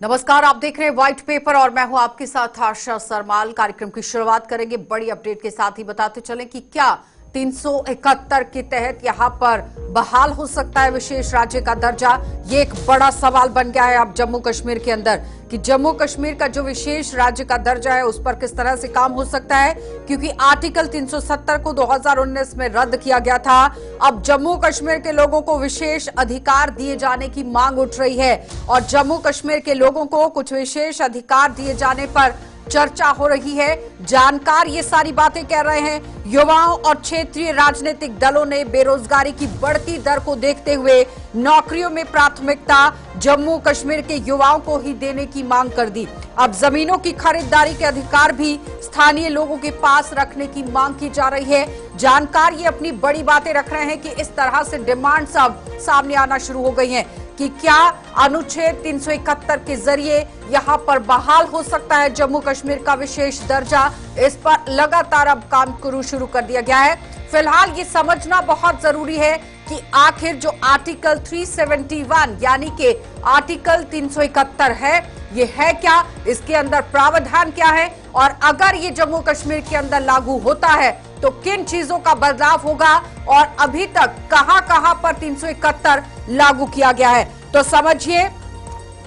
नमस्कार, आप देख रहे हैं व्हाइट पेपर और मैं हूं आपके साथ आशा सरमाल। कार्यक्रम की शुरुआत करेंगे बड़ी अपडेट के साथ ही बताते चलें कि क्या 371 के तहत यहां पर बहाल हो सकता है विशेष राज्य का दर्जा। ये एक बड़ा सवाल बन गया है अब जम्मू कश्मीर के अंदर कि जम्मू कश्मीर का जो विशेष राज्य का दर्जा है उस पर किस तरह से काम हो सकता है, क्योंकि आर्टिकल 370 को 2019 में रद्द किया गया था। अब जम्मू कश्मीर के लोगों को विशेष अधिकार दिए जाने की मांग उठ रही है और जम्मू कश्मीर के लोगों को कुछ विशेष अधिकार दिए जाने पर चर्चा हो रही है। जानकार ये सारी बातें कह रहे हैं। युवाओं और क्षेत्रीय राजनीतिक दलों ने बेरोजगारी की बढ़ती दर को देखते हुए नौकरियों में प्राथमिकता जम्मू कश्मीर के युवाओं को ही देने की मांग कर दी। अब जमीनों की खरीदारी के अधिकार भी स्थानीय लोगों के पास रखने की मांग की जा रही है। जानकार ये अपनी बड़ी बातें रख रहे हैं कि इस तरह से डिमांड्स अब सामने आना शुरू हो गई हैं कि क्या अनुच्छेद 371 के जरिए यहां पर बहाल हो सकता है जम्मू कश्मीर का विशेष दर्जा। इस पर लगातार अब काम शुरू कर दिया गया है। फिलहाल ये समझना बहुत जरूरी है कि आखिर जो आर्टिकल 371 यानी कि आर्टिकल 371 है, ये है क्या, इसके अंदर प्रावधान क्या है और अगर ये जम्मू कश्मीर के अंदर लागू होता है तो किन चीजों का बदलाव होगा और अभी तक कहां पर 371 लागू किया गया है। तो समझिए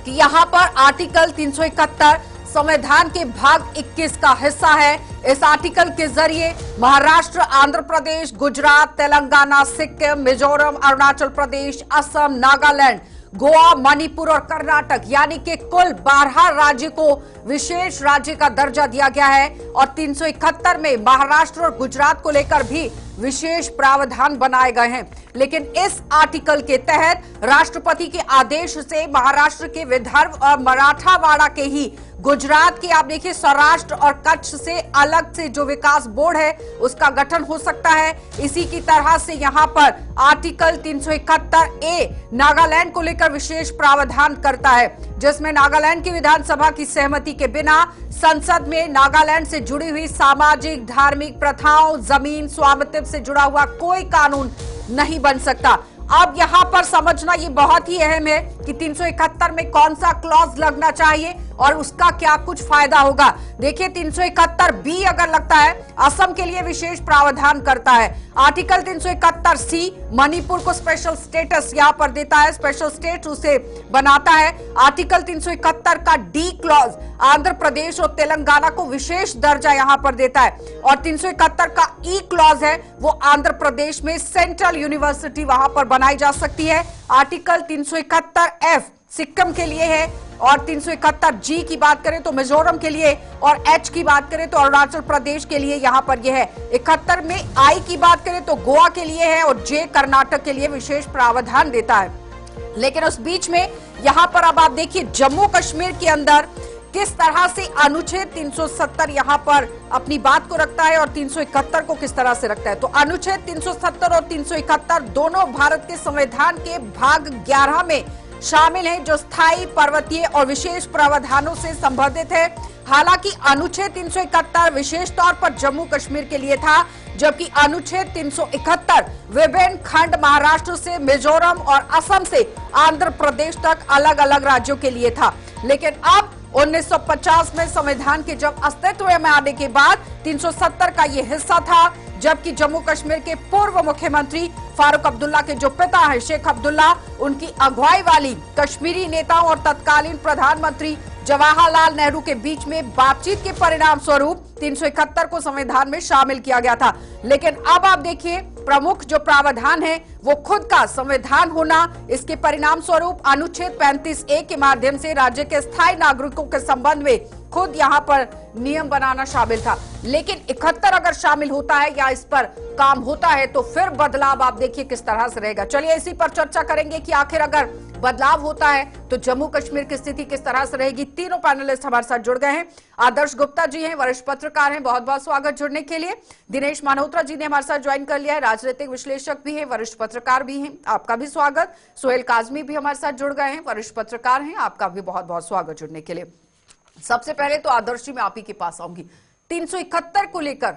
कि यहां पर आर्टिकल 371 संविधान के भाग 21 का हिस्सा है। इस आर्टिकल के जरिए महाराष्ट्र, आंध्र प्रदेश, गुजरात, तेलंगाना, सिक्किम, मिजोरम, अरुणाचल प्रदेश, असम, नागालैंड, गोवा, मणिपुर और कर्नाटक यानी कि कुल 12 राज्य को विशेष राज्य का दर्जा दिया गया है और 371 में महाराष्ट्र और गुजरात को लेकर भी विशेष प्रावधान बनाए गए हैं। लेकिन इस आर्टिकल के तहत राष्ट्रपति के आदेश से महाराष्ट्र के विदर्भ और मराठावाड़ा के ही गुजरात की आप देखिए सौराष्ट्र और कच्छ से अलग से जो विकास बोर्ड है उसका गठन हो सकता है। इसी की तरह से यहां पर आर्टिकल 371A नागालैंड को लेकर विशेष प्रावधान करता है, जिसमें नागालैंड की विधानसभा की सहमति के बिना संसद में नागालैंड से जुड़ी हुई सामाजिक धार्मिक प्रथाओं, जमीन स्वामित्व से जुड़ा हुआ कोई कानून नहीं बन सकता। अब यहां पर समझना ये बहुत ही अहम है कि 371 में कौन सा क्लॉज लगना चाहिए और उसका क्या कुछ फायदा होगा। देखिए 371B अगर लगता है असम के लिए विशेष प्रावधान करता है। आर्टिकल 371C मणिपुर को स्पेशल स्टेटस यहां पर देता है, स्पेशल स्टेट उसे बनाता है। आर्टिकल 371 का D क्लॉज आंध्र प्रदेश और तेलंगाना को विशेष दर्जा यहां पर देता है और 371 का E क्लॉज है वो आंध्र प्रदेश में सेंट्रल यूनिवर्सिटी वहां पर बनाई जा सकती है। आर्टिकल 371F सिक्किम के लिए है और 371G की बात करें तो मिजोरम के लिए और H की बात करें तो अरुणाचल प्रदेश के लिए यहां पर यह है। 71 में I की बात करें तो गोवा के लिए है और J कर्नाटक के लिए विशेष प्रावधान देता है। लेकिन उस बीच में यहां पर अब आप देखिए जम्मू कश्मीर के अंदर किस तरह से अनुच्छेद 370 यहां पर अपनी बात को रखता है और 371 को किस तरह से रखता है। तो अनुच्छेद 370 और 371 दोनों भारत के संविधान के भाग 11 में शामिल हैं, जो स्थायी, पर्वतीय और विशेष प्रावधानों से संबंधित है। हालांकि अनुच्छेद 371 विशेष तौर पर जम्मू कश्मीर के लिए था, जबकि अनुच्छेद 371 विभिन्न खंड महाराष्ट्र से मिजोरम और असम से आंध्र प्रदेश तक अलग अलग राज्यों के लिए था। लेकिन अब 1950 में संविधान के जब अस्तित्व में आने के बाद 370 का ये हिस्सा था, जबकि जम्मू कश्मीर के पूर्व मुख्यमंत्री फारूक अब्दुल्ला के जो पिता है शेख अब्दुल्ला, उनकी अगुवाई वाली कश्मीरी नेताओं और तत्कालीन प्रधानमंत्री जवाहरलाल नेहरू के बीच में बातचीत के परिणाम स्वरूप 371 को संविधान में शामिल किया गया था। लेकिन अब आप देखिए प्रमुख जो प्रावधान है वो खुद का संविधान होना, इसके परिणाम स्वरूप अनुच्छेद 35A के माध्यम से राज्य के स्थायी नागरिकों के संबंध में खुद यहां पर नियम बनाना शामिल था। लेकिन 71 अगर शामिल होता है या इस पर काम होता है तो फिर बदलाव आप देखिए किस तरह से रहेगा। चलिए इसी पर चर्चा करेंगे कि आखिर अगर बदलाव होता है तो जम्मू कश्मीर की स्थिति किस तरह से रहेगी। तीनों पैनलिस्ट हमारे साथ जुड़ गए हैं। आदर्श गुप्ता जी हैं, वरिष्ठ पत्रकार हैं, बहुत बहुत स्वागत जुड़ने के लिए। दिनेश मल्होत्रा जी ने हमारे साथ ज्वाइन कर लिया है, राजनीतिक विश्लेषक भी हैं, वरिष्ठ पत्रकार भी हैं, आपका भी स्वागत। सोहेल काजमी भी हमारे साथ जुड़ गए हैं, वरिष्ठ पत्रकार हैं, आपका भी बहुत बहुत स्वागत जुड़ने के लिए। सबसे पहले तो आदर्श जी मैं आप ही के पास आऊंगी। 371 को लेकर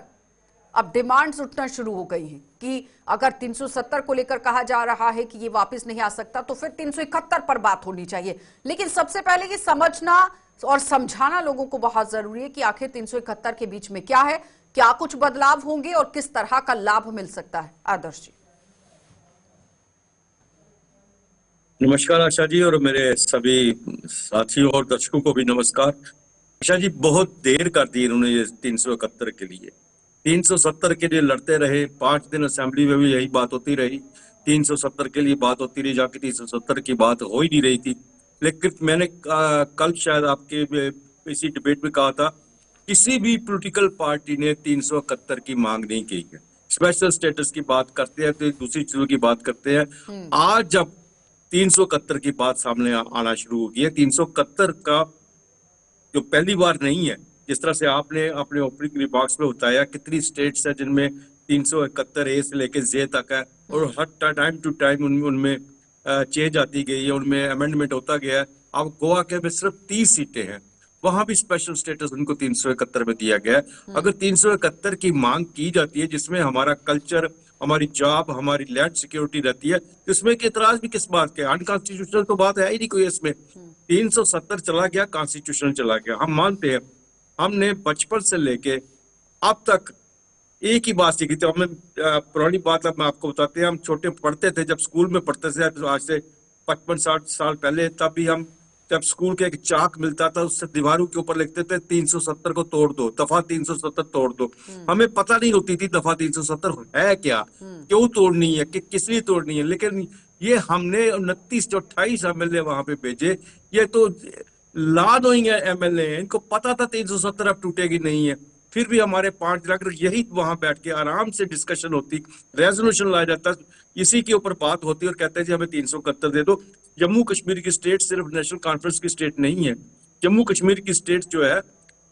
अब डिमांड्स उठना शुरू हो गई हैं कि अगर 370 को लेकर कहा जा रहा है कि ये वापस नहीं आ सकता तो फिर 371 पर बात होनी चाहिए। लेकिन सबसे पहले ये समझना और समझाना लोगों को बहुत जरूरी है कि आखिर 371 के बीच में क्या है, क्या कुछ बदलाव होंगे और किस तरह का लाभ मिल सकता है। आदर्श जी। नमस्कार आशा जी, और मेरे सभी साथियों और दर्शकों को भी नमस्कार। आशा जी, बहुत देर कर दी इन्होंने ये 371 के लिए। 370 के लिए लड़ते रहे, 5 दिन असेंबली में भी यही बात होती रही, 370 के लिए बात होती रही, जाके 370 की बात हो ही नहीं रही थी। लेकिन मैंने कल शायद आपके इसी डिबेट में कहा था, किसी भी पॉलिटिकल पार्टी ने 371 की मांग नहीं की है। स्पेशल स्टेटस की बात करते हैं तो दूसरी चीजों की बात करते हैं। आज जब 371 की बात सामने आना शुरू हो गई है, 371 का जो पहली बार नहीं है, जिस तरह से आपने अपने ओपनिंग रिमार्क्स में बताया कितनी स्टेट्स है जिनमें 371 ए से लेकर जे तक है, और हर टाइम टू टाइम उनमें चेंज आती गई है, उनमें अमेंडमेंट होता गया है। अब गोवा के में सिर्फ 30 सीटें हैं, वहां भी स्पेशल स्टेटस उनको 371 में दिया गया है। अगर 371 की मांग की जाती है जिसमें हमारा कल्चर, हमारी जॉब, हमारी लैंड सिक्योरिटी रहती है, तो इसमें के इतराज भी किस बात के? अनकॉन्स्टिट्यूशनल तो बात है ही नहीं कोई इसमें। 370 चला गया, कॉन्स्टिट्यूशनल चला गया, हम मानते हैं। हमने बचपन से लेके अब तक एक ही बात सीखी थी। हमें पुरानी बात अब मैं आपको बताते हैं, हम छोटे पढ़ते थे, जब स्कूल में पढ़ते थे, तो आज से 55-60 साल पहले, तब भी हम जब स्कूल के एक चाक मिलता था उससे दीवारों के ऊपर लिखते थे 370 को तोड़ दो, दफा 370 तोड़ दो। हमें पता नहीं होती थी दफा 370 है क्या, क्यों तोड़नी है, कि किस लिए तोड़नी है। लेकिन ये हमने 29-28 एमएलए वहां पे भेजे, ये तो ला नोइंग एमएलए हैं, इनको पता था 370 अब टूटेगी नहीं है, फिर भी हमारे 5 लाख यही वहां बैठ के आराम से डिस्कशन होती, रेजोल्यूशन लाया जाता, इसी के ऊपर बात होती और कहते हैं जी हमें 371 दे दो। जम्मू कश्मीर की स्टेट सिर्फ नेशनल कॉन्फ्रेंस की स्टेट नहीं है, जम्मू कश्मीर की स्टेट जो है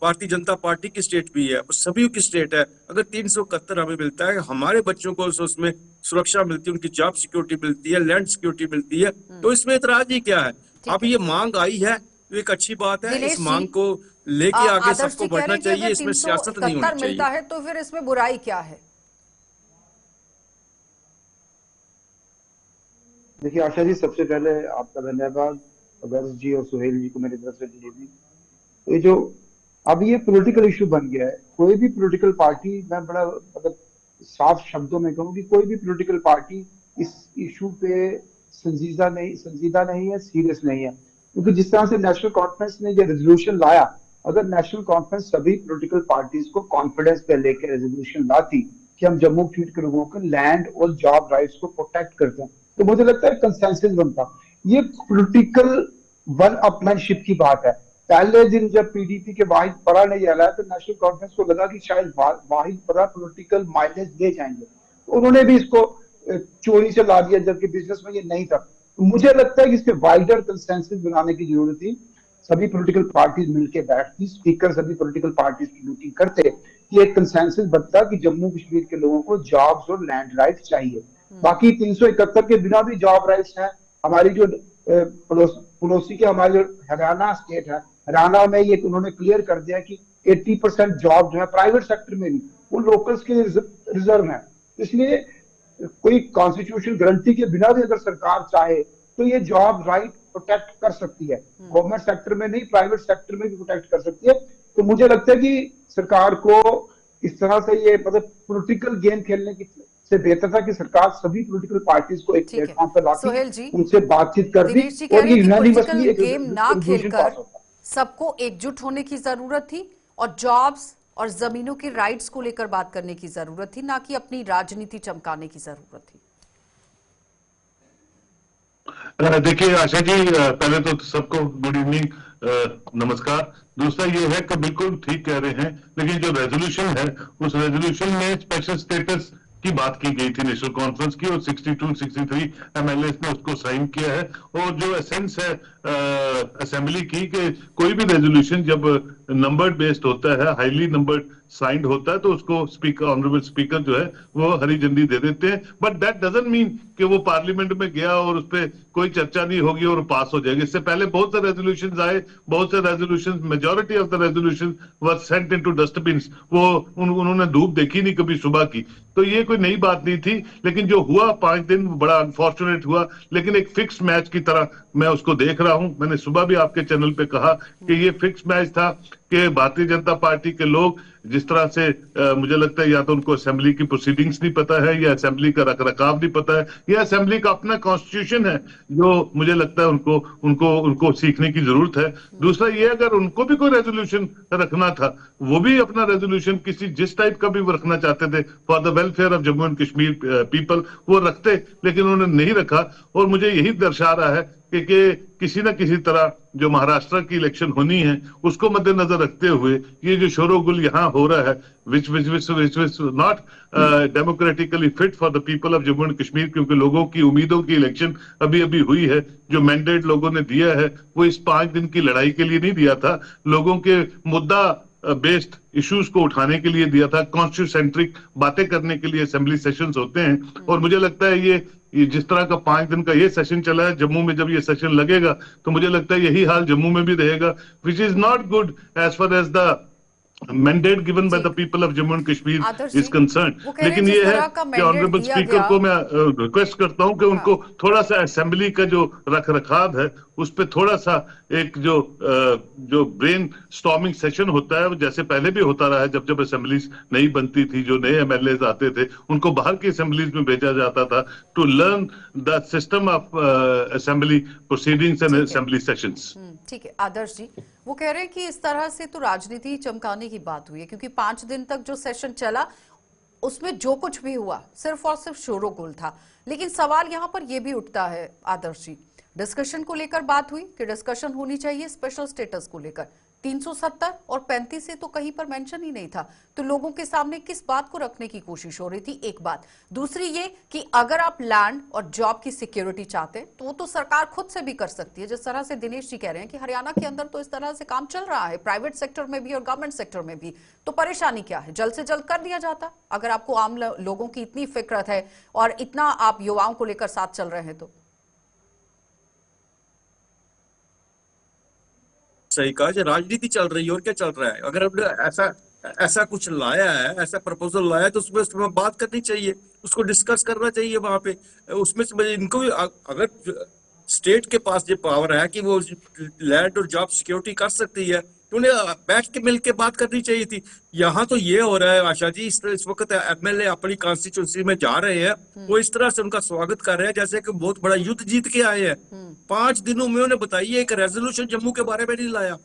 भारतीय जनता पार्टी की स्टेट भी है, सभी की स्टेट है। अगर 371 हमें मिलता है, हमारे बच्चों को उसमें सुरक्षा मिलती है, उनकी जॉब सिक्योरिटी मिलती है, लैंड सिक्योरिटी मिलती है, तो इसमें इतराज ही क्या है? अब ये मांग आई है तो एक अच्छी बात है, इस मांग को लेके आगे सबको बढ़ना चाहिए, इसमें सियासत नहीं होनी चाहिए। मिलता है तो फिर इसमें बुराई क्या है? देखिए आशा जी, सबसे पहले आपका धन्यवाद अब्बास जी और सुहेल जी को मेरी तरफ से डिलीवरी। तो ये जो अब ये पॉलिटिकल इशू बन गया है, कोई भी पॉलिटिकल पार्टी, मैं बड़ा मतलब साफ शब्दों में कहूँ कि कोई भी पॉलिटिकल पार्टी इस इशू पे संजीदा नहीं है, सीरियस नहीं है। क्योंकि जिस तरह से नेशनल कॉन्फ्रेंस ने ये रेजोल्यूशन लाया, अगर नेशनल कॉन्फ्रेंस सभी पॉलिटिकल पार्टीज को कॉन्फिडेंस पे लेकर रेजोल्यूशन लाती कि हम जम्मू कश्मीर के लोगों के लैंड और जॉब राइट्स को प्रोटेक्ट करते हैं, तो मुझे लगता है कंसेंसस बनता। ये पॉलिटिकल वन अपमैनशिप की बात है। पहले दिन जब पीडीपी के वाहिद परा ने यह लाया तो नेशनल कॉन्फ्रेंस को लगा कि शायद वाहिद परा पॉलिटिकल माइलेज दे जाएंगे, तो उन्होंने भी इसको चोरी से ला दिया, जबकि बिजनेस में ये नहीं था। तो मुझे लगता है कि इसके वाइडर कंसेंसस बनाने की जरूरत थी। सभी पॉलिटिकल पार्टीज मिलकर बैठती, स्पीकर सभी पॉलिटिकल पार्टीज की मीटिंग करते कि एक कंसेंसस बनता कि जम्मू कश्मीर के लोगों को जॉब्स और लैंड राइट चाहिए। बाकी 371 के बिना भी जॉब राइट्स हैं। हमारी जो पड़ोसी के हमारे जो हरियाणा स्टेट है, हरियाणा में ये उन्होंने क्लियर कर दिया कि 80% जॉब जो है प्राइवेट सेक्टर में भी वो लोकल्स के रिजर्व है। इसलिए कोई कॉन्स्टिट्यूशन गारंटी के बिना भी अगर सरकार चाहे तो ये जॉब राइट प्रोटेक्ट कर सकती है, गवर्नमेंट सेक्टर में नहीं, प्राइवेट सेक्टर में भी प्रोटेक्ट कर सकती है। तो मुझे लगता है कि सरकार को इस तरह से ये मतलब पॉलिटिकल गेम खेलने की से बेहतर था कि सरकार सभी पॉलिटिकल पार्टीज को एक प्लेटफॉर्म पर लाती, उनसे बातचीत करती और ये यूनानिमसली एक गेम ना खेलकर सबको एकजुट होने की जरूरत थी और जॉब्स और जमीनों के राइट्स को लेकर बात करने की जरूरत थी, ना कि अपनी राजनीति चमकाने की जरूरत थी। देखिए आशा जी, पहले तो सबको गुड इवनिंग, नमस्कार। दूसरा ये है कि बिल्कुल ठीक कह रहे हैं, लेकिन जो रेजोल्यूशन है उस रेजोल्यूशन में स्पेशल स्टेटस की बात की गई थी नेशनल कॉन्फ्रेंस की, और 62-63 एमएलए ने उसको साइन किया है। और जो एसेंस है असेंबली की कि कोई भी रेजोल्यूशन जब नंबर्ड बेस्ड होता है, हाईली नंबर्ड साइंड होता है तो उसको स्पीकर, ऑनरेबल स्पीकर जो है वो हरी झंडी दे देते हैं। बट दैट डजंट मीन कि वो पार्लियामेंट में गया और उस पर कोई चर्चा नहीं होगी और पास हो जाएगी। इससे पहले बहुत से रेजोल्यूशन आए, बहुत से resolution, majority of the resolution were sent into dustbin. वो उन्होंने धूप देखी नहीं कभी सुबह की, तो ये कोई नई बात नहीं थी। लेकिन जो हुआ 5 दिन बड़ा अनफॉर्चुनेट हुआ, लेकिन एक फिक्स मैच की तरह मैं उसको देख रहा हूं। मैंने सुबह भी आपके चैनल पे कहा कि ये फिक्स मैच था कि भारतीय जनता पार्टी के लोग जिस तरह से मुझे लगता है या तो उनको असेंबली की प्रोसीडिंग्स नहीं पता है, या असेंबली का रखरखाव नहीं पता है, या असेंबली का अपना कॉन्स्टिट्यूशन है जो मुझे लगता है उनको उनको उनको सीखने की जरूरत है। दूसरा ये, अगर उनको भी कोई रेजोल्यूशन रखना था, वो भी अपना रेजोल्यूशन किसी जिस टाइप का भी वो रखना चाहते थे for the welfare of Jammu and Kashmir people, वो रखते, लेकिन उन्होंने नहीं रखा। और मुझे यही दर्शा रहा है कि किसी न किसी तरह जो महाराष्ट्र की इलेक्शन होनी है उसको मद्देनजर रखते हुए ये जो शोरोगुल यहाँ हो रहा है, which not democratically fit for the people of Jammu and Kashmir, क्योंकि लोगों की उम्मीदों की इलेक्शन अभी अभी हुई है। जो मैंडेट लोगों ने दिया है वो इस 5 दिन की लड़ाई के लिए नहीं दिया था, लोगों के मुद्दा बेस्ड इश्यूज को उठाने के लिए दिया था, कॉन्स्टिट्यूशन सेंट्रिक बातें करने के लिए असेंबली सेशंस होते हैं। और मुझे लगता है ये जिस तरह का 5 दिन का ये सेशन चला है, जम्मू में जब ये सेशन लगेगा तो मुझे लगता है यही हाल जम्मू में भी रहेगा, which is not good as far as the mandate given by the people of Jammu and Kashmir is concern. लेकिन ये है कि ऑनरेबल स्पीकर को मैं रिक्वेस्ट करता हूं कि उनको थोड़ा सा असेंबली का जो रखरखाव है उस पर थोड़ा सा एक जो ब्रेन स्टॉर्मिंग सेशन होता है, जैसे पहले भी होता रहा है, जब जब असेंबलीज नहीं बनती थी, जो नए एमएलए आते थे उनको बाहर की असेंबलीज में भेजा जाता था to learn the system of assembly proceedings and assembly sessions. ठीक है आदर्श जी, वो कह रहे हैं कि इस तरह से तो राजनीति चमकाने की बात हुई है, क्योंकि 5 दिन तक जो सेशन चला उसमें जो कुछ भी हुआ सिर्फ और सिर्फ शोरोगुल था। लेकिन सवाल यहाँ पर यह भी उठता है आदर्श जी, डिस्कशन को लेकर बात हुई कि डिस्कशन होनी चाहिए स्पेशल स्टेटस को लेकर, 370 और 35 से तो कहीं पर मेंशन ही नहीं था, तो लोगों के सामने किस बात को रखने की कोशिश हो रही थी? एक बात। दूसरी ये कि अगर आप लैंड और जॉब की सिक्योरिटी चाहते हैं तो वो तो सरकार खुद से भी कर सकती है, जिस तरह से दिनेश जी कह रहे हैं कि हरियाणा के अंदर तो इस तरह से काम चल रहा है, प्राइवेट सेक्टर में भी और गवर्नमेंट सेक्टर में भी। तो परेशानी क्या है? जल्द से जल्द कर दिया जाता, अगर आपको आम लोगों की इतनी फिक्रत है और इतना आप युवाओं को लेकर साथ चल रहे हैं तो। सही कहा, जो राजनीति चल रही है और क्या चल रहा है। अगर हमने ऐसा कुछ लाया है, ऐसा प्रपोजल लाया है तो उसमें बात करनी चाहिए, उसको डिस्कस करना चाहिए वहां पे। उसमें से इनको भी अगर स्टेट के पास ये पावर है कि वो लैंड और जॉब सिक्योरिटी कर सकती है तो उन्हें बैठ के मिल के बात करनी चाहिए थी। यहाँ तो ये हो रहा है आशा जी, इस वक्त एमएलए अपनी कॉन्स्टिट्यूंसी में जा रहे हैं, वो इस तरह से उनका स्वागत कर रहे हैं जैसे कि बहुत बड़ा युद्ध जीत के आए हैं। 5 दिनों में उन्हें बताइए एक रेजोल्यूशन जम्मू के बारे में नहीं लाया,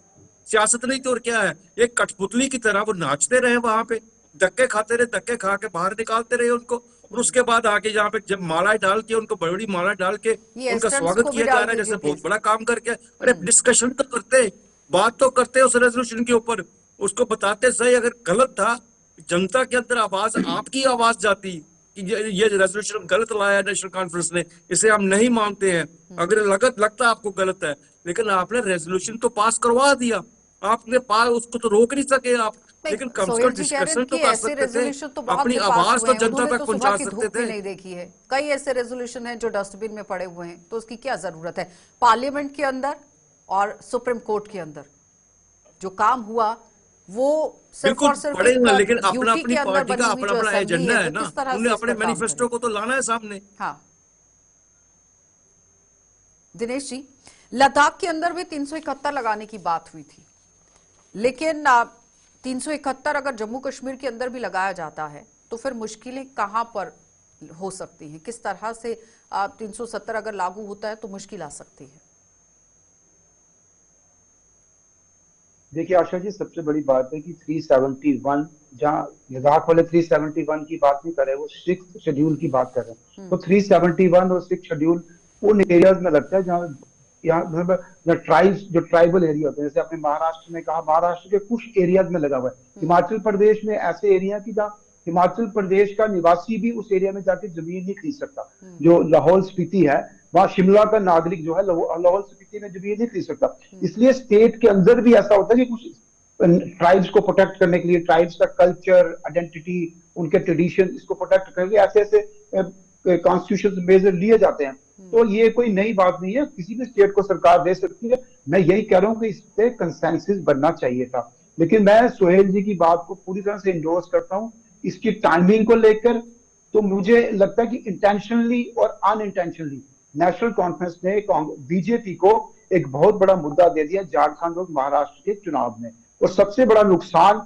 सियासत नहीं तो और क्या है। एक कठपुतली की तरह वो नाचते रहे वहां पे, धक्के खाते रहे, धक्के खा के बाहर निकालते रहे उनको, और उसके बाद आके यहाँ पे जब माला डाल के उनको बड़ी माला डाल के उनका स्वागत किया जा रहा है जैसे बहुत बड़ा काम करके। अरे डिस्कशन तो करते, बात तो करते उस रेजोल्यूशन के ऊपर, उसको बताते सही अगर गलत था, जनता के अंदर आवाज, आपकी आवाज जाती कि ये रेजोल्यूशन गलत लाया नेशनल कॉन्फ्रेंस ने, इसे हम नहीं मानते हैं। अगर लगता आपको गलत है, लेकिन आपने रेजोल्यूशन तो पास करवा दिया, आपने पास उसको तो रोक नहीं सके आप, लेकिन कम से कम डिस्कशन तो कर सकते थे, अपनी आवाज तो जनता तक पहुंचा सकते थे। नहीं देखी है, कई ऐसे रेजोल्यूशन हैं जो डस्टबिन में पड़े हुए हैं, तो उसकी क्या जरूरत है? पार्लियामेंट के अंदर और सुप्रीम कोर्ट के अंदर जो काम हुआ वो सिर्फ और सिर्फ लेकिन अपना अपनी पार्टी का अपना एजेंडा है ना, उन्हें अपने मैनिफेस्टो को तो लाना है सामने। हाँ दिनेश जी, लद्दाख के अंदर भी 371 लगाने की बात हुई थी, लेकिन 371 अगर जम्मू कश्मीर के अंदर भी लगाया जाता है तो फिर मुश्किलें कहां पर हो सकती हैं? किस तरह से 370 अगर लागू होता है तो मुश्किल आ सकती है? देखिए आशा जी, सबसे बड़ी बात है कि 371, जहाँ लद्दाख वाले 371 की बात नहीं कर रहे, वो 6th शेड्यूल की बात कर रहे हैं। तो 371 और 6th शेड्यूल उन एरियाज में लगता है जहाँ यहाँ ट्राइब्स, जो ट्राइबल एरिया होते हैं, जैसे आपने महाराष्ट्र में कहा, महाराष्ट्र के कुछ एरियाज में लगा हुआ है। हिमाचल प्रदेश में ऐसे एरिया की जहाँ हिमाचल प्रदेश का निवासी भी उस एरिया में जाके जमीन नहीं खरीद सकता। जो लाहौल स्पीति है, वहाँ शिमला का नागरिक जो है लाहौल स्पीति में जमीन नहीं खरीद सकता। इसलिए स्टेट के अंदर भी ऐसा होता है कि कुछ ट्राइब्स को प्रोटेक्ट करने के लिए, ट्राइब्स का कल्चर, आइडेंटिटी, उनके ट्रेडिशन, इसको प्रोटेक्ट करके ऐसे ऐसे कॉन्स्टिट्यूशन मेजर लिए जाते हैं। तो ये कोई नई बात नहीं है, किसी भी स्टेट को सरकार दे सकती है। मैं यही कह रहा हूँ कि इस पे कंसेंसस बनना चाहिए था। लेकिन मैं सोहेल जी की बात को पूरी तरह से इंडोर्स करता हूँ। इसकी टाइमिंग को लेकर तो मुझे लगता है कि इंटेंशनली और अनइंटेंशनली नेशनल कॉन्फ्रेंस ने बीजेपी को एक बहुत बड़ा मुद्दा दे दिया झारखंड और महाराष्ट्र के चुनाव में। और सबसे बड़ा नुकसान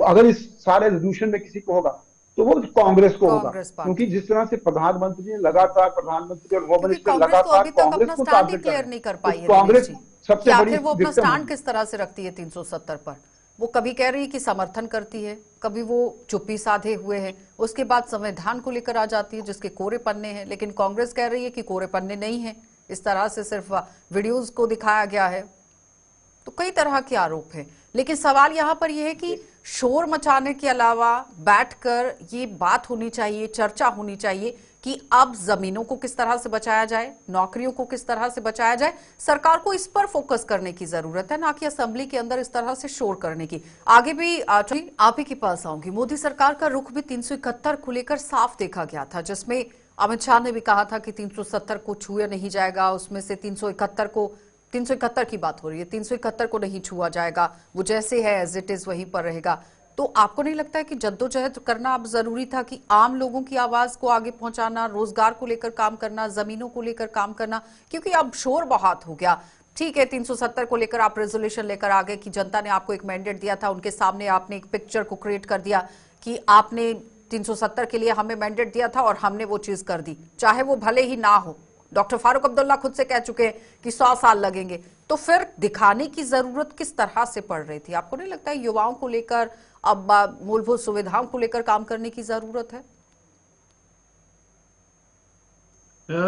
अगर इस सारे रेजोल्यूशन में किसी को होगा तो वो कांग्रेस को होगा, कांग्रेस पार्टी। क्योंकि जिस तरह से प्रधानमंत्री ने लगातार, प्रधानमंत्री और होम क्योंकि मिनिस्टर कांग्रेस को लगातार अभी तक कांग्रेस अपना को स्टैंड ही टारगेट कर क्लियर रहे नहीं हैं, कर तो पाई है कांग्रेस रमेश जी सबसे कि बड़ी आखिर वो अपना विक्टिम स्टैंड होगी। किस तरह से रखती है 370 पर। वो कभी कह रही है कि समर्थन करती है, कभी वो चुप्पी साधे हुए है, उसके बाद संविधान को लेकर आ जाती है जिसके कोरे पन्ने हैं, लेकिन कांग्रेस कह रही है कि कोरे पन्ने नहीं है, इस तरह से सिर्फ वीडियोज को दिखाया गया है। तो कई तरह के आरोप हैं, लेकिन सवाल यहाँ पर यह है कि शोर मचाने के अलावा बैठकर ये बात होनी चाहिए, चर्चा होनी चाहिए कि अब जमीनों को किस तरह से बचाया जाए, नौकरियों को किस तरह से बचाया जाए। सरकार को इस पर फोकस करने की जरूरत है, ना कि असेंबली के अंदर इस तरह से शोर करने की। आगे भी आप ही के पास आऊंगी। मोदी सरकार का रुख भी 371 को लेकर साफ देखा गया था, जिसमें अमित शाह ने भी कहा था कि 370 को छुआ नहीं जाएगा, उसमें से 371 की बात हो रही है, 371 को नहीं छुआ जाएगा, वो जैसे है एज इट इज वहीं पर रहेगा। तो आपको नहीं लगता है कि जद्दोजहद करना अब जरूरी था कि आम लोगों की आवाज को आगे पहुंचाना, रोजगार को लेकर काम करना, जमीनों को लेकर काम करना, क्योंकि अब शोर बहुत हो गया। ठीक है, 370 को लेकर आप रेजोल्यूशन लेकर आ गए कि जनता ने आपको एक मैंडेट दिया था, उनके सामने आपने एक पिक्चर को क्रिएट कर दिया कि आपने 370 के लिए हमें मैंडेट दिया था और हमने वो चीज कर दी, चाहे वो भले ही ना हो। डॉक्टर फारूक अब्दुल्ला खुद से कह चुके हैं कि 100 साल लगेंगे। तो फिर दिखाने की जरूरत किस तरह से पड़ रही थी? आपको नहीं लगता है युवाओं को लेकर, अब मूलभूत सुविधाओं को लेकर काम करने की जरूरत है?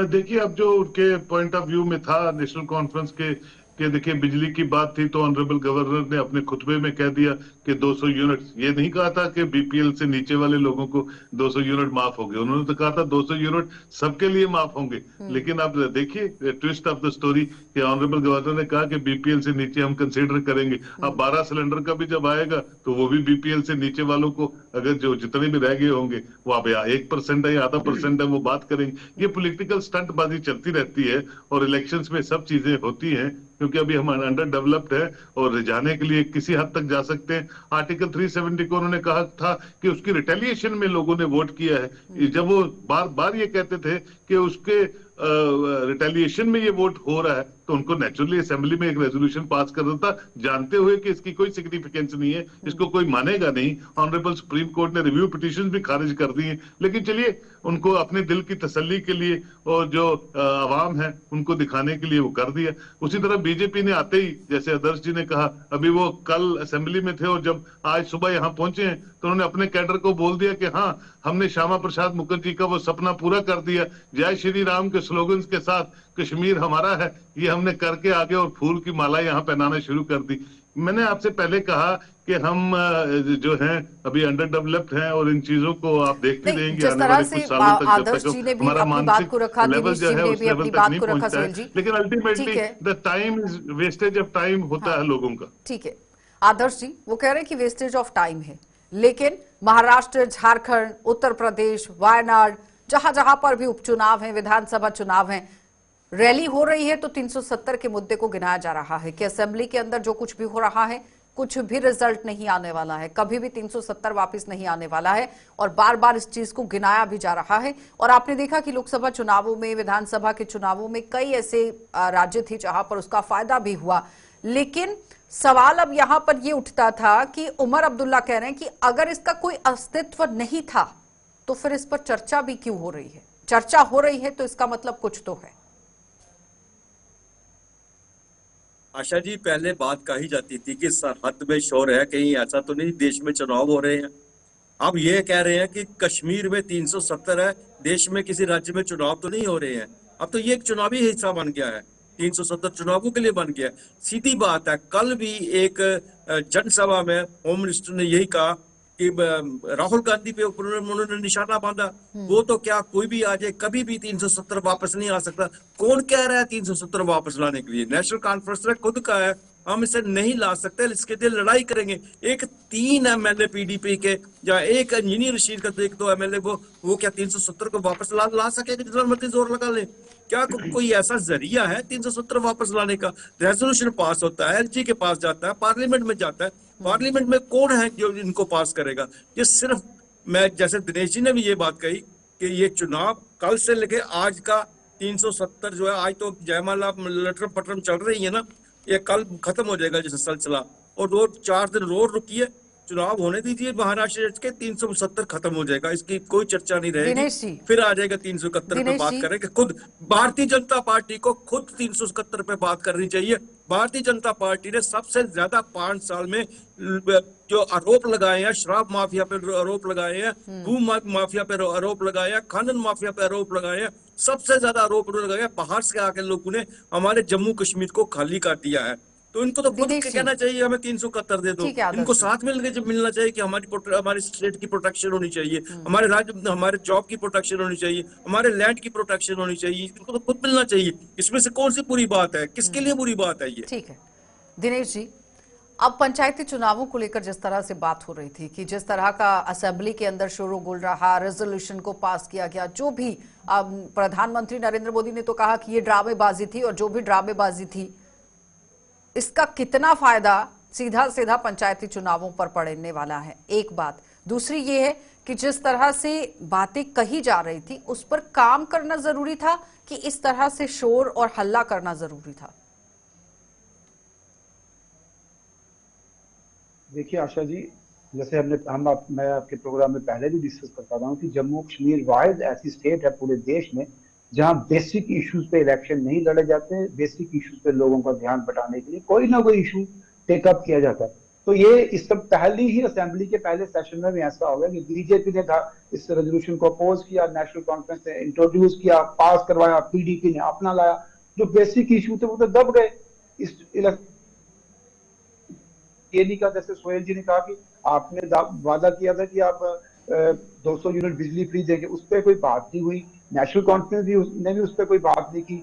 देखिए, अब जो उनके पॉइंट ऑफ व्यू में था नेशनल कॉन्फ्रेंस के देखिए बिजली की बात थी तो ऑनरेबल गवर्नर ने अपने खुतबे में कह दिया कि 200 यूनिट, ये नहीं कहा था कि बीपीएल से नीचे वाले लोगों को 200 यूनिट माफ हो गए, उन्होंने तो कहा था 200 यूनिट सबके लिए माफ होंगे। लेकिन अब देखिए ट्विस्ट ऑफ द स्टोरी कि ऑनरेबल गवर्नर ने कहा कि बीपीएल से नीचे हम कंसीडर करेंगे। अब 12 सिलेंडर का भी जब आएगा तो वो भी बीपीएल से नीचे वालों को, अगर जो जितने भी रह गए होंगे वो अब 1% है या आधा % है, वो बात करेंगे। ये पॉलिटिकल स्टंटबाजी चलती रहती है और इलेक्शंस में सब चीजें होती हैं, क्योंकि अभी हम अंडर डेवलप्ड है और जाने के लिए किसी हद तक जा सकते हैं। आर्टिकल 370 को उन्होंने कहा था कि उसकी रिटेलिएशन में लोगों ने वोट किया है। जब वो बार बार ये कहते थे कि उसके रिटेलिएशन में ये वोट हो रहा है, तो उनको नेचुरली असेंबली में एक रेजोल्यूशन पास करना था, जानते हुए कि इसकी कोई सिग्निफिकेंस नहीं है, इसको कोई मानेगा नहीं। ऑनरेबल सुप्रीम कोर्ट ने रिव्यू पिटीशन भी खारिज कर दी है। लेकिन चलिए, उनको अपने दिल की तसल्ली के लिए और जो आवाम है उनको दिखाने के लिए वो कर दिया। उसी तरह बीजेपी ने आते ही, जैसे आदर्श जी ने कहा, अभी वो कल असेंबली में थे और जब आज सुबह यहाँ पहुंचे हैं तो उन्होंने अपने कैडर को बोल दिया कि हाँ, हमने श्यामा प्रसाद मुखर्जी का वो सपना पूरा कर दिया। जय श्री राम के स्लोगन्स के साथ कश्मीर हमारा है, ये हमने करके आगे और फूल की माला यहाँ पहनाना शुरू कर दी। मैंने आपसे पहले कहा कि हम जो हैं अभी अंडर डेवलप्ड हैं और इन चीजों को आप देखते रहेंगे जिस आने तरह वाले से कुछ सालों तक, जब आदर्श तक जी ने भी हमारा अपनी बात को मानसिक रखा, लेवल दिनेश जो जी है ने उस भी लेवल अपनी तक बात नहीं को रखा। पहुंचता सुहेल है। जी, लेकिन अल्टीमेटली ठीक है। The time is wastage of time होता है लोगों का। ठीक है, आदर्श जी वो कह रहे हैं कि वेस्टेज ऑफ टाइम है, लेकिन महाराष्ट्र, झारखंड, उत्तर प्रदेश, वायनाड, जहां जहां पर भी उपचुनाव है, विधानसभा चुनाव है, रैली हो रही है, तो 370 के मुद्दे को गिनाया जा रहा है कि असेंबली के अंदर जो कुछ भी हो रहा है, कुछ भी रिजल्ट नहीं आने वाला है, कभी भी 370 वापस नहीं आने वाला है, और बार बार इस चीज को गिनाया भी जा रहा है। और आपने देखा कि लोकसभा चुनावों में, विधानसभा के चुनावों में कई ऐसे राज्य थे जहां पर उसका फायदा भी हुआ। लेकिन सवाल अब यहां पर यह उठता था कि उमर अब्दुल्ला कह रहे हैं कि अगर इसका कोई अस्तित्व नहीं था तो फिर इस पर चर्चा भी क्यों हो रही है? चर्चा हो रही है तो इसका मतलब कुछ तो है। आशा जी, पहले बात कही जाती थी कि सरहद में शोर है, कहीं ऐसा तो नहीं देश में चुनाव हो रहे हैं। अब ये कह रहे हैं कि कश्मीर में 370 है, देश में किसी राज्य में चुनाव तो नहीं हो रहे हैं। अब तो ये एक चुनावी हिस्सा बन गया है, 370 चुनावों के लिए बन गया। सीधी बात है, कल भी एक जनसभा में होम मिनिस्टर ने यही कहा कि राहुल गांधी पे उन्होंने निशाना बांधा। वो तो क्या कोई भी आ जाए, कभी भी 370 वापस नहीं आ सकता। कौन कह रहा है 370 वापस लाने के लिए? नेशनल कॉन्फ्रेंस ने खुद कहा है हम इसे नहीं ला सकते, इसके लिए लड़ाई करेंगे। एक 3 MLA PDP के या एक इंजीनियर रशीद का, एक 2 MLA वो क्या 370 को वापस ला सके? जितना मर्जी जोर लगा ले, क्या कोई ऐसा जरिया है 370 वापस लाने का? रेजोल्यूशन पास होता है, LG के पास जाता है, पार्लियामेंट में जाता है, पार्लियामेंट में कौन है जो इनको पास करेगा? ये सिर्फ, मैं जैसे दिनेश जी ने भी ये बात कही कि ये चुनाव कल से लेके आज का 370 जो है, आज तो जयमाला लटरम पटरम चल रही है ना, ये कल खत्म हो जाएगा जैसे सिलसिला, और 4 दिन रुकिए, चुनाव होने दीजिए महाराष्ट्र के, 370 खत्म हो जाएगा, इसकी कोई चर्चा नहीं रहेगी। दिनेश जी, फिर आ जाएगा 371 पे दिनेश बात जी, करेंगे। खुद भारतीय जनता पार्टी को खुद 371 पे बात करनी चाहिए। भारतीय जनता पार्टी ने सबसे ज्यादा 5 साल में जो आरोप लगाए हैं, शराब माफिया पे आरोप लगाए हैं, भू माफिया पे आरोप लगाए हैं, खनन माफिया पे आरोप लगाए हैं, सबसे ज्यादा आरोप लगाए हैं। बाहर से आके लोगों ने हमारे जम्मू कश्मीर को खाली कर दिया है, तो इनको तो खुद दिनेश जी, कहना चाहिए हमें 371 दे दो। ठीक है, आदर्श इनको जी। साथ मिलकर जब मिलना चाहिए कि हमारी स्टेट की प्रोटेक्शन होनी चाहिए, हमारे राज्य, हमारे जॉब की प्रोटेक्शन होनी चाहिए, हमारे लैंड की प्रोटेक्शन होनी चाहिए, इनको तो खुद मिलना चाहिए। इसमें से कौन सी बुरी बात है? किसके लिए बुरी बात है ये? ठीक है दिनेश जी, अब पंचायती चुनावों को लेकर जिस तरह से बात हो रही थी कि जिस तरह का असेंबली के अंदर शोरगुल रहा, रेजोल्यूशन को पास किया गया, जो भी प्रधानमंत्री नरेंद्र मोदी ने तो कहा कि ये ड्रामेबाजी थी, और जो भी ड्रामेबाजी थी, इसका कितना फायदा सीधा सीधा पंचायती चुनावों पर पड़ने वाला है, एक बात। दूसरी ये है कि जिस तरह से बातें कही जा रही थी उस पर काम करना जरूरी था कि इस तरह से शोर और हल्ला करना जरूरी था? देखिए आशा जी, जैसे मैं आपके प्रोग्राम में पहले भी डिस्कस करता रहा हूँ कि जम्मू कश्मीर वाहिद ऐसी स्टेट है पूरे देश में जहां बेसिक इश्यूज पे इलेक्शन नहीं लड़े जाते, बेसिक इश्यूज पे लोगों का ध्यान बटाने के लिए कोई ना कोई इशू टेकअप किया जाता है। तो ये इस सब पहली ही असेंबली के पहले सेशन में भी ऐसा होगा कि बीजेपी ने इस रेजोल्यूशन को अपोज किया, नेशनल कॉन्फ्रेंस ने इंट्रोड्यूस किया, पास करवाया, PDP ने अपना लाया, जो बेसिक इशू थे वो तो दब गए इस ये नहीं कहा, जैसे सोहेल जी ने कहा कि आपने वादा किया था कि आप 200 यूनिट बिजली फ्री देंगे, उस पर कोई बात नहीं हुई। नेशनल कॉन्फ्रेंस ने भी उस पर कोई बात नहीं की,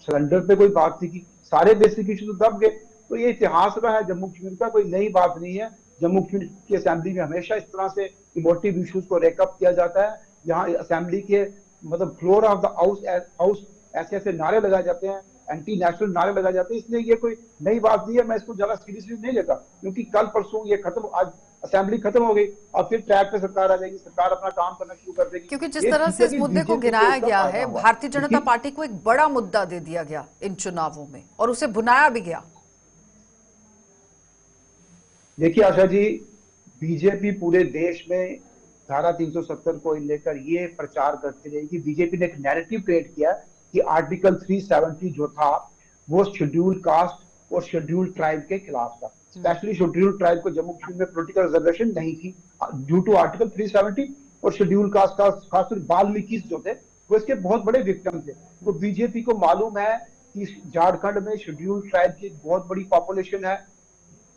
सिलेंडर पे कोई बात नहीं की, सारे बेसिक इशू तो दब गए। तो ये इतिहास रहा है जम्मू कश्मीर का, कोई नई बात नहीं है। जम्मू कश्मीर की असेंबली में हमेशा इस तरह से इमोटिव इश्यूज को रेकअप किया जाता है, यहाँ असेंबली के मतलब फ्लोर ऑफ द हाउस ऐसे ऐसे नारे लगाए जाते हैं, एंटी नेशनल नारे लगाए जाते हैं। इसलिए ये कोई नई बात नहीं है, मैं इसको ज्यादा सीरियसली नहीं लेता, क्योंकि कल परसों ये खत्म, आज असेंबली खत्म हो गई और फिर ट्रैक पे सरकार आ जाएगी, सरकार अपना काम करना शुरू कर देगी। क्योंकि जिस तरह से इस मुद्दे को गिनाया गया है, भारतीय जनता पार्टी को एक बड़ा मुद्दा दे दिया गया इन चुनावों में और उसे भुनाया भी गया। देखिए आशा जी, बीजेपी पूरे देश में धारा 370 को लेकर ये प्रचार करती रही कि बीजेपी ने एक नैरेटिव क्रिएट किया कि आर्टिकल 370 जो था वो शेड्यूल कास्ट और शेड्यूल ट्राइब के खिलाफ था। स्पेशली शेड्यूल ट्राइब को जम्मू कश्मीर में पॉलिटिकल रिजर्वेशन नहीं थी ड्यू टू आर्टिकल 370, और शेड्यूल कास्ट का खासकर वाल्मीकि जो थे वो इसके बहुत बड़े विक्टिम थे। तो बीजेपी को मालूम है कि झारखंड में शेड्यूल ट्राइब की बहुत बड़ी पॉपुलेशन है,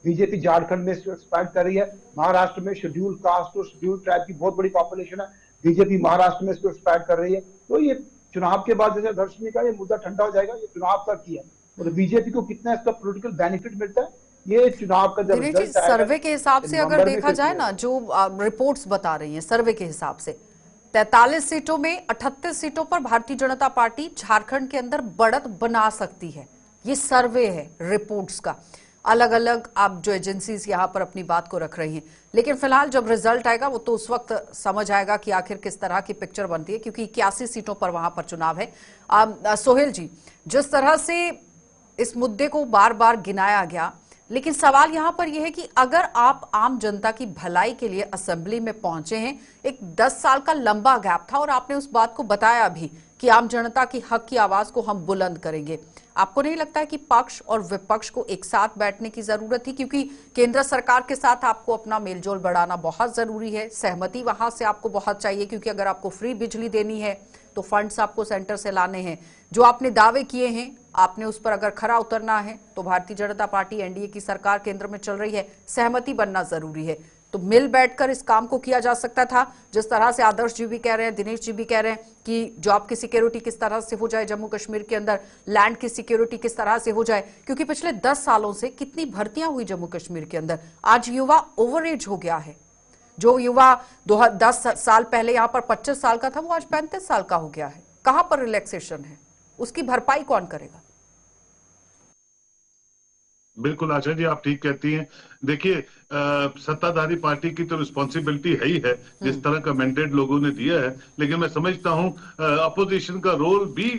बीजेपी झारखंड में एक्सपैंड कर रही है। महाराष्ट्र में शेड्यूल कास्ट और शेड्यूल ट्राइब की बहुत बड़ी पॉपुलेशन है, बीजेपी महाराष्ट्र में इसको एक्सपैंड कर रही है। तो ये चुनाव के बाद जैसे दर्शनी का ये मुद्दा ठंडा हो जाएगा, ये चुनाव तक किया और बीजेपी को कितना इसका पॉलिटिकल बेनिफिट मिलता है ये चुनाव का जब रिजल्ट आएगा। सर्वे के हिसाब से अगर देखा जाए ना, जो रिपोर्ट्स बता रही हैं सर्वे के हिसाब से 43 सीटों में 38 सीटों पर भारतीय जनता पार्टी झारखंड के अंदर बढ़त बना सकती है। ये सर्वे है रिपोर्ट्स का, अलग अलग आप जो एजेंसीज यहाँ पर अपनी बात को रख रही हैं, लेकिन फिलहाल जब रिजल्ट आएगा वो तो उस वक्त समझ आएगा कि आखिर किस तरह की पिक्चर बनती है, क्योंकि 81 सीटों पर वहां पर चुनाव है। सोहेल जी, जिस तरह से इस मुद्दे को बार बार गिनाया गया, लेकिन सवाल यहां पर यह है कि अगर आप आम जनता की भलाई के लिए असेंबली में पहुंचे हैं, एक 10 साल का लंबा गैप था और आपने उस बात को बताया भी कि आम जनता की हक की आवाज को हम बुलंद करेंगे, आपको नहीं लगता है कि पक्ष और विपक्ष को एक साथ बैठने की जरूरत थी? क्योंकि केंद्र सरकार के साथ आपको अपना मेलजोल बढ़ाना बहुत जरूरी है, सहमति वहां से आपको बहुत चाहिए, क्योंकि अगर आपको फ्री बिजली देनी है तो फंड्स आपको सेंटर से लाने हैं, जो आपने दावे किए हैं आपने उस पर अगर खरा उतरना है तो भारतीय जनता पार्टी एनडीए की सरकार केंद्र में चल रही है, सहमति बनना जरूरी है। तो मिल बैठकर इस काम को किया जा सकता था। जिस तरह से आदर्श जी भी कह रहे हैं, दिनेश जी भी कह रहे हैं कि जॉब की सिक्योरिटी किस तरह से हो जाए जम्मू कश्मीर के अंदर, लैंड की सिक्योरिटी किस तरह से हो जाए, क्योंकि पिछले 10 सालों से कितनी भर्तियां हुई जम्मू कश्मीर के अंदर। आज युवा ओवर एज हो गया है। जो युवा 10 साल पहले यहां पर 25 साल का था, वो आज 35 साल का हो गया है। कहां पर रिलैक्सेशन है, उसकी भरपाई कौन करेगा? बिल्कुल आशा जी, आप ठीक कहती हैं। देखिए, सत्ताधारी पार्टी की तो रिस्पॉन्सिबिलिटी है ही है, जिस तरह का मैंडेट लोगों ने दिया है। लेकिन मैं समझता हूं अपोजिशन का रोल भी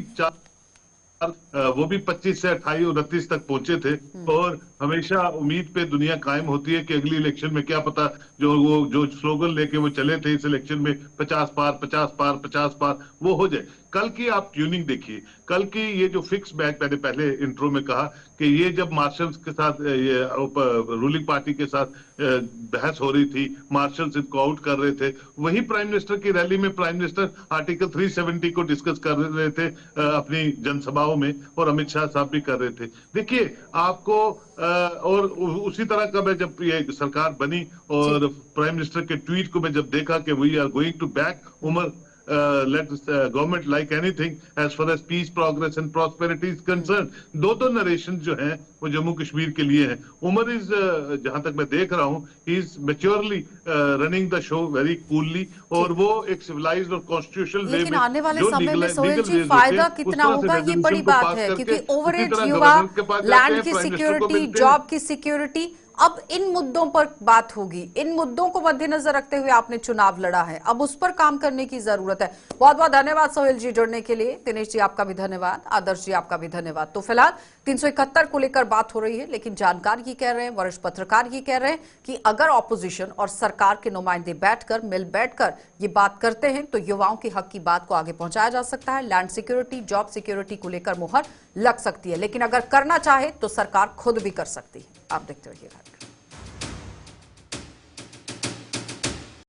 वो भी 25 से 28 29 तक पहुंचे थे। और हमेशा उम्मीद पे दुनिया कायम होती है कि अगली इलेक्शन में क्या पता जो स्लोगन लेके वो चले थे इस इलेक्शन में 50 पार 50 पार 50 पार वो हो जाए। कल की आप ट्यूनिंग देखिए, कल की ये जो फिक्स बैक, मैंने पहले इंट्रो में कहा कि ये जब मार्शल्स के साथ रूलिंग पार्टी के साथ बहस हो रही थी, मार्शल्स इनको आउट कर रहे थे, वही प्राइम मिनिस्टर की रैली में प्राइम मिनिस्टर आर्टिकल 370 को डिस्कस कर रहे थे अपनी जनसभाओं में, और अमित शाह साहब भी कर रहे थे। देखिए आपको और उसी तरह का मैं जब ये सरकार बनी और प्राइम मिनिस्टर के ट्वीट को मैं जब देखा कि we are going to back Omar let government like anything as far as peace, progress and prosperity is concerned, दो नरेशन जो हैं वो जम्मू कश्मीर के लिए हैं। उमर इज जहां तक मैं देख रहा हूं, he is maturely running the show very coolly, और वो एक सिविलाइज्ड और कॉन्स्टिट्यूशनल वे लेकिन में आने वाले जो समय में लीगल सोहेल जी वेज फायदा होते हैं, कितना उस तरह होगा, से ये बड़ी resolution को बात पास है, करके क्योंकि ओवर उसी एज तरह युवा, गवर्नर के पास जाते लैंड हैं, की प्राइम मिनिस्टर को सिक्योरिटी, मिलते हैं। जॉब की सिक्योरिटी, अब इन मुद्दों पर बात होगी। इन मुद्दों को मद्देनजर रखते हुए आपने चुनाव लड़ा है, अब उस पर काम करने की जरूरत है। बहुत बहुत धन्यवाद सोहेल जी जुड़ने के लिए। दिनेश जी आपका भी धन्यवाद, आदर्श जी आपका भी धन्यवाद। तो फिलहाल 371 को लेकर बात हो रही है, लेकिन जानकार ये कह रहे हैं, वरिष्ठ पत्रकार ये कह रहे हैं कि अगर ऑपोजिशन और सरकार के नुमाइंदे मिल बैठकर ये बात करते हैं तो युवाओं के हक की बात को आगे पहुंचाया जा सकता है। लैंड सिक्योरिटी, जॉब सिक्योरिटी को लेकर मुहर लग सकती है, लेकिन अगर करना चाहे तो सरकार खुद भी कर सकती है। आप देखते रहिए।